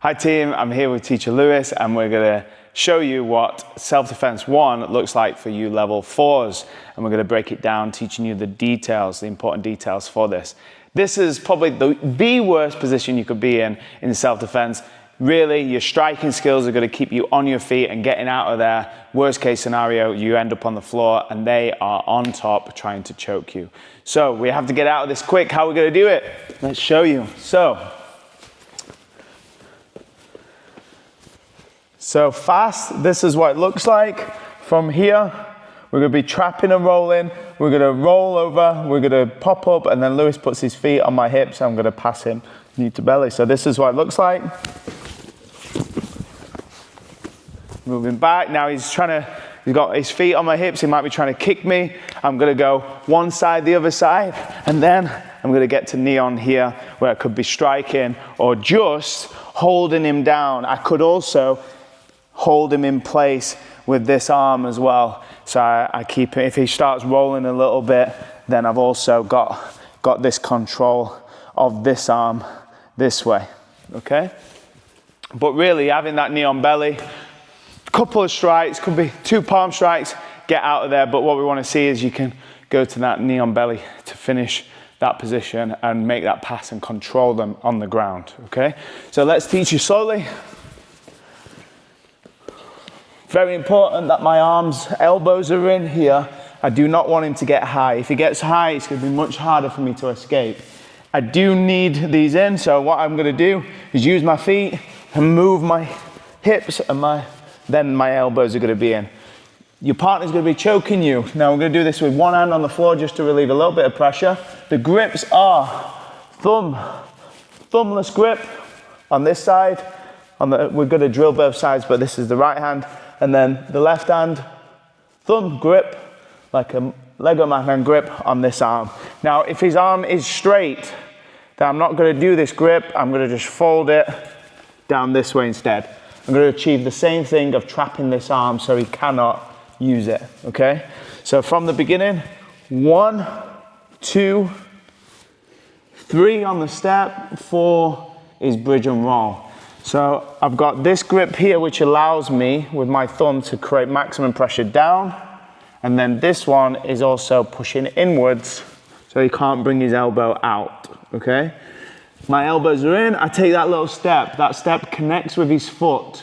Hi team, I'm here with Teacher Lewis and we're going to show you what Self-Defense 1 looks like for you level 4s, and we're going to break it down, teaching you the details, the important details for this. This is probably the worst position you could be in self-defense. Really, your striking skills are going to keep you on your feet and getting out of there. Worst case scenario, you end up on the floor and they are on top trying to choke you. So we have to get out of this quick. How are we going to do it? Let's show you. So fast, this is what it looks like. From here, we're going to be trapping and rolling. We're going to roll over, we're going to pop up, and then Lewis puts his feet on my hips. I'm going to pass him knee to belly. So this is what it looks like. Moving back. Now he's got his feet on my hips. He might be trying to kick me. I'm going to go one side, the other side, and then I'm going to get to knee on here where I could be striking or just holding him down. I could also hold him in place with this arm as well. So I keep it. If he starts rolling a little bit, then I've also got this control of this arm this way, okay? But really having that knee on belly, couple of strikes, could be 2 palm strikes, get out of there. But what we want to see is you can go to that knee on belly to finish that position and make that pass and control them on the ground, okay? So let's teach you slowly. Very important that my elbows are in here. I do not want him to get high. If he gets high, it's going to be much harder for me to escape. I do need these in, so what I'm going to do is use my feet and move my hips, and then my elbows are going to be in. Your partner's going to be choking you. Now we're going to do this with one hand on the floor just to relieve a little bit of pressure. The grips are thumbless grip on this side. We're going to drill both sides, but this is the right hand. And then the left hand, thumb grip, like a Lego man grip on this arm. Now, if his arm is straight, then I'm not going to do this grip. I'm going to just fold it down this way instead. I'm going to achieve the same thing of trapping this arm so he cannot use it, okay? So from the beginning, 1, 2, 3 on the step, 4 is bridge and roll. So I've got this grip here which allows me with my thumb to create maximum pressure down, and then this one is also pushing inwards so he can't bring his elbow out, okay? My elbows are in, I take that little step. That step connects with his foot,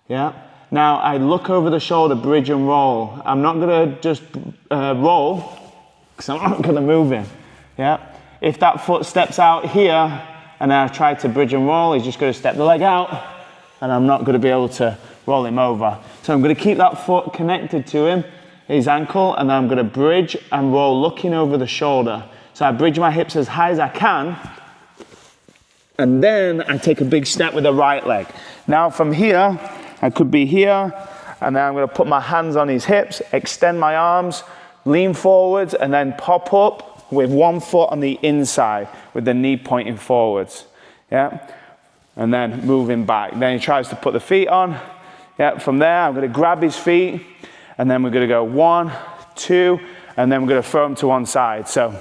yeah? Now I look over the shoulder, bridge and roll. I'm not gonna just roll, because I'm not gonna move him, yeah? If that foot steps out here, and then I try to bridge and roll, he's just gonna step the leg out, and I'm not gonna be able to roll him over. So I'm gonna keep that foot connected to him, his ankle, and then I'm gonna bridge and roll looking over the shoulder. So I bridge my hips as high as I can, and then I take a big step with the right leg. Now from here, I could be here, and then I'm gonna put my hands on his hips, extend my arms, lean forwards, and then pop up with one foot on the inside, with the knee pointing forwards, yeah? And then moving back. Then he tries to put the feet on, yeah? From there, I'm gonna grab his feet, and then we're gonna go 1, 2, and then we're gonna throw them to one side. So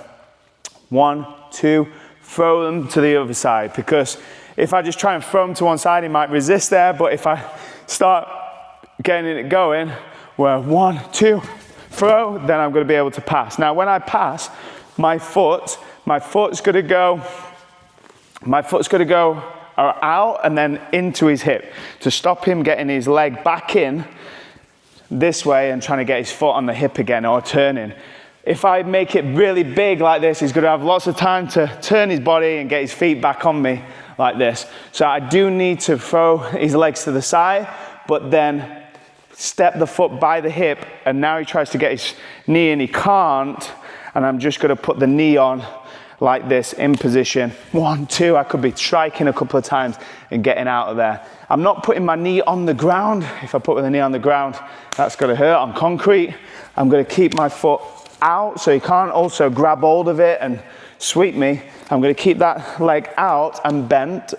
1, 2, throw them to the other side, because if I just try and throw them to one side, he might resist there, but if I start getting it going, where 1, 2, throw, then I'm gonna be able to pass. Now when I pass, my foot's gonna go out and then into his hip to stop him getting his leg back in this way and trying to get his foot on the hip again or turning. If I make it really big like this, he's gonna have lots of time to turn his body and get his feet back on me like this. So I do need to throw his legs to the side, but then step the foot by the hip, and now he tries to get his knee and he can't, and I'm just gonna put the knee on like this in position. 1, 2, I could be striking a couple of times and getting out of there. I'm not putting my knee on the ground. If I put the knee on the ground, that's gonna hurt on concrete. I'm gonna keep my foot out so he can't also grab hold of it and sweep me. I'm gonna keep that leg out and bent,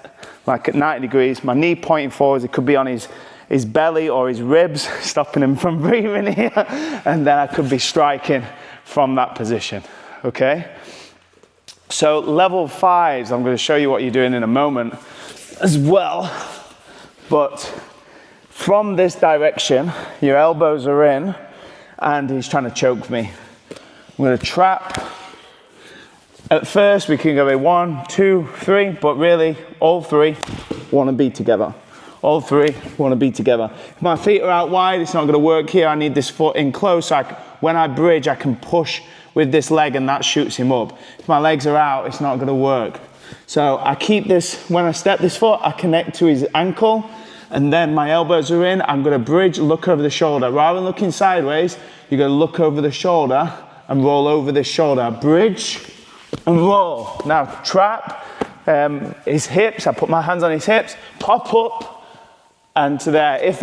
like at 90 degrees, my knee pointing forwards. It could be on his belly or his ribs, stopping him from breathing here, and then I could be striking from that position, okay? So level 5s, I'm going to show you what you're doing in a moment as well. But from this direction, your elbows are in, and he's trying to choke me. I'm gonna trap. At first, we can go with 1, 2, 3, but really, all three wanna be together. All three wanna be together. If my feet are out wide, it's not gonna work here. I need this foot in close, so when I bridge, I can push with this leg and that shoots him up. If my legs are out, it's not gonna work. So I keep this, when I step this foot, I connect to his ankle, and then my elbows are in, I'm gonna bridge, look over the shoulder. Rather than looking sideways, you're gonna look over the shoulder and roll over the shoulder. Bridge and roll. Now trap his hips, I put my hands on his hips, pop up and to there. If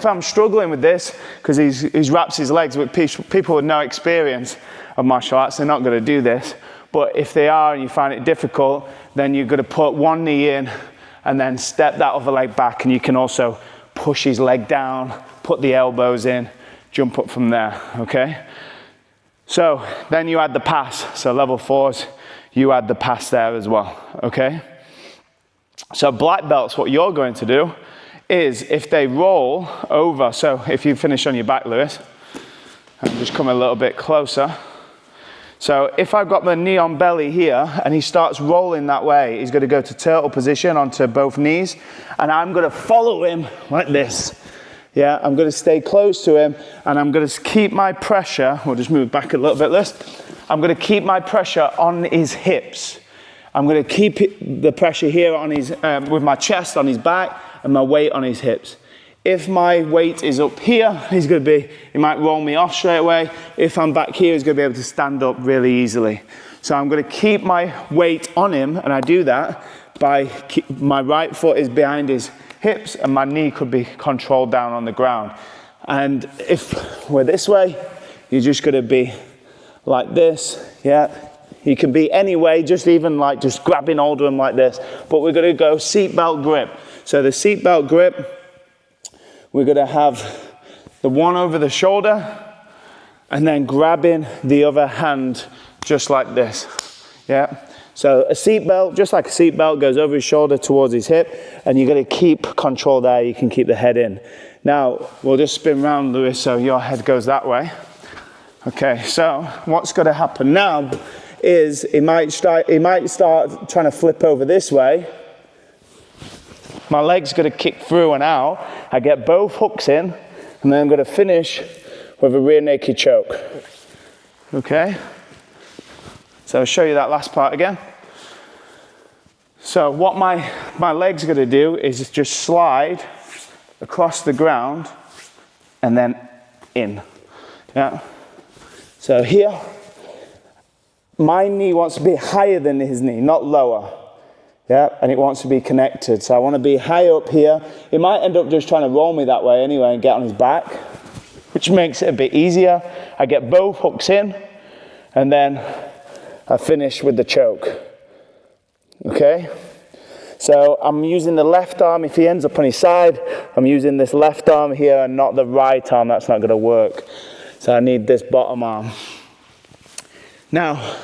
I'm struggling with this, because he's wraps his legs with people with no experience of martial arts, they're not gonna do this. But if they are and you find it difficult, then you're gonna put one knee in and then step that other leg back, and you can also push his leg down, put the elbows in, jump up from there, okay? So then you add the pass. So level 4s, you add the pass there as well, okay? So black belts, what you're going to do is if they roll over, so if you finish on your back, Lewis, and just come a little bit closer. So if I've got my knee on belly here and he starts rolling that way, he's going to go to turtle position onto both knees, and I'm going to follow him like this. Yeah, I'm going to stay close to him, and I'm going to keep my pressure. We'll just move back a little bit, Liz. I'm going to keep my pressure on his hips. I'm going to keep the pressure here on his, with my chest on his back and my weight on his hips. If my weight is up here, he might roll me off straight away. If I'm back here, he's going to be able to stand up really easily. So I'm going to keep my weight on him, and I do that by my right foot is behind his hips and my knee could be controlled down on the ground. And if we're this way, you're just going to be like this, yeah. You can be any way, just grabbing hold of him like this. But we're going to go seatbelt grip. So the seatbelt grip, we're going to have the one over the shoulder and then grabbing the other hand just like this, yeah? So a seatbelt, just like a seatbelt, goes over his shoulder towards his hip, and you're going to keep control there. You can keep the head in. Now, we'll just spin round, Lewis, so your head goes that way. Okay, so what's going to happen now is he might start trying to flip over this way. My leg's going to kick through and out. I get both hooks in, and then I'm going to finish with a rear naked choke. Okay? So I'll show you that last part again. So what my leg's going to do is just slide across the ground and then in. Yeah? So here, my knee wants to be higher than his knee, not lower. Yeah, and it wants to be connected. So I want to be high up here. He might end up just trying to roll me that way anyway and get on his back, which makes it a bit easier. I get both hooks in, and then I finish with the choke. Okay? So I'm using the left arm. If he ends up on his side, I'm using this left arm here and not the right arm. That's not going to work. So I need this bottom arm. Now,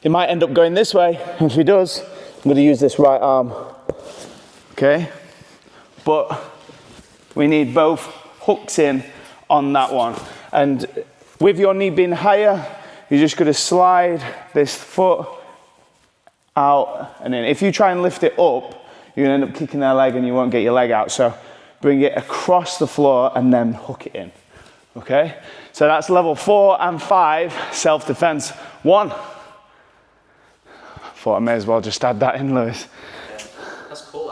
he might end up going this way. If he does, I'm going to use this right arm, okay? But we need both hooks in on that one. And with your knee being higher, you're just going to slide this foot out and in. If you try and lift it up, you're going to end up kicking their leg and you won't get your leg out. So bring it across the floor and then hook it in, okay? So that's level 4 and 5, self-defense 1. Thought I may as well just add that in, Lewis. Yeah, that's cool.